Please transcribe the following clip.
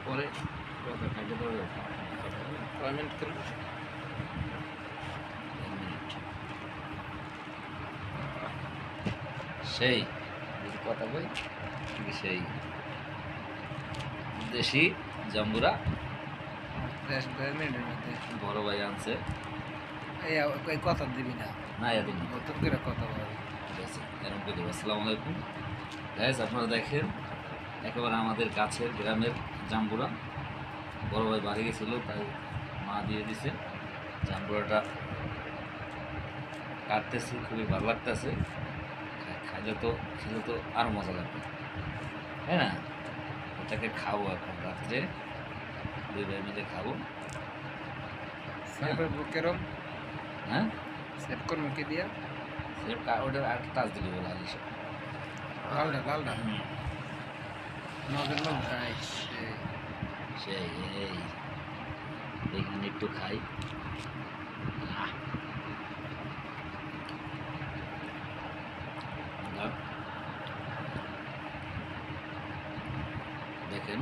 পরে কথা খাইতে পারবে কয় মিনিট কেন সেই কথা বল সেই দেশি জাম্বুরা বড় ভাই আনছে এই কথা দিবি না না এদিন নতুন করে কথা বল ঠিক আছে এরকম করে দেবো আসসালামু আলাইকুম গাইস আপনারা দেখেন একেবারে আমাদের কাছের গ্রামের জাম্বুরা বড় ভাই বাড়ি গেছিলো তাই মা দিয়ে দিছে জাম্বুরাটা কাটতেছি খুবই ভালো লাগতেছে খাইলে তো খেলে তো আরও মজা লাগবে তাই না এটাকে খাবো এখন রাত্রে দুই ভাই মিলে খাবো কেরম হ্যাঁ সেভ করবো কি দিয়া সেটা ওটার আর টাচ দিলে বলা আলিস লালটা নজর খাই সেই এই এখানে একটু খাই দেখেন